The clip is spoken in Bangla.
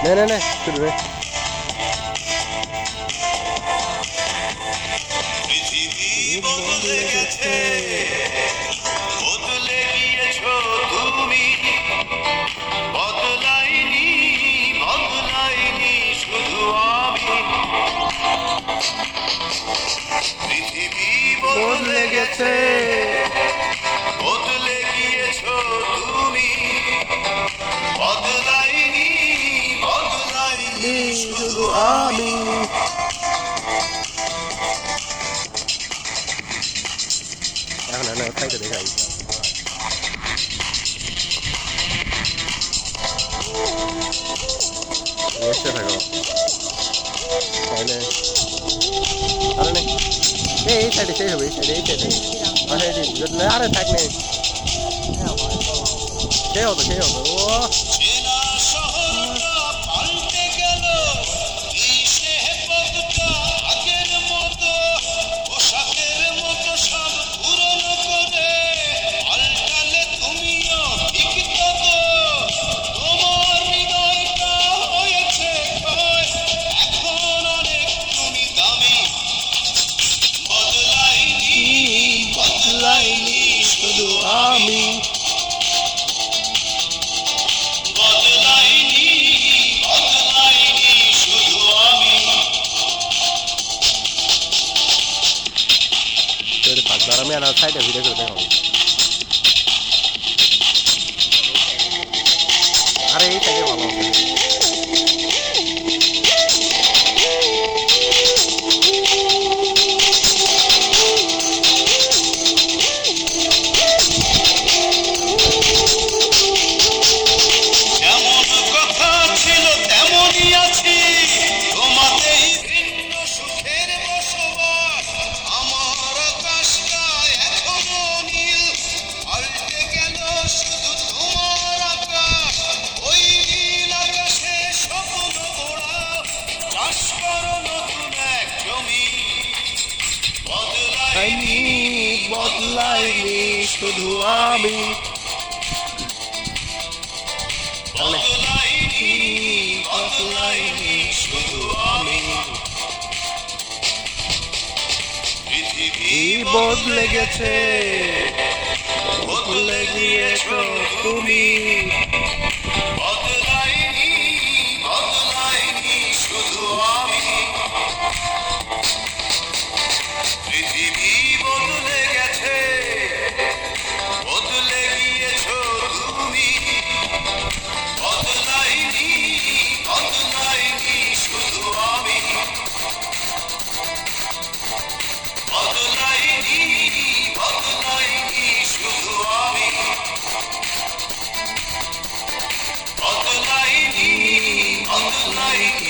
নে শুরু রে। পৃথিবী বদলে গেছে, বদলে গিয়েছো তুমি, বদলাইনি বদলাইনি শুধু আমি। পৃথিবী বদলে গেছে, বদলে গিয়েছো তুমি, বদলাইনি বদলাইনি শুধু আমি। এখন না সাইডে দেখাই। বসে থাকো তাহলে আরে নেই এই সাইডে সেই হবে, এই সাইডে আরে থাক নেই সেই হতো ও চেনা শহরটা পাল্টে গেল, এই শহরটা আগের মতো, পোশাকের মতো সব পুরনো করে পাল্টালে তুমিও ঠিক ততো। তোমার হৃদয়টা হয়েছে ক্ষয়, এখন অনেক তুমি দামি। বদলাইনি বদলাইনি শুধু আমি, বদলাইনি বদলাইনি শুধু আমি। থাকবে আর আমি আর সাইডে ভিডিও করে দেখাবো। আরে এই সাইডে ভালো আছে। যেমন কথা ছিল তেমনই আছি, তোমাতেই ভিন্ন সুখের বসবাস। আমার আকাশটা এখনো নীল, পাল্টে গেল শুধু তোমার আকাশ। ওই নীল আকাশে স্বপ্ন ওড়াও, চাষ করো নতুন এক জমি। বদলাইনি বদলাইনি শুধু আমি, বদলাইনি বদলাইনি শুধু আমি। পৃথিবী বদলে গেছে, বদলে গিয়েছো তুমি, বদলাইনি বদলাইনি শুধু আমি। পৃথিবী বদলে গেছে, বদলে গিয়েছো তুমি, বদলাইনি বদলাইনি শুধু আমি, বদলাইনি বদলাইনি শুধু আমি, বদলাইনি বদলাইনি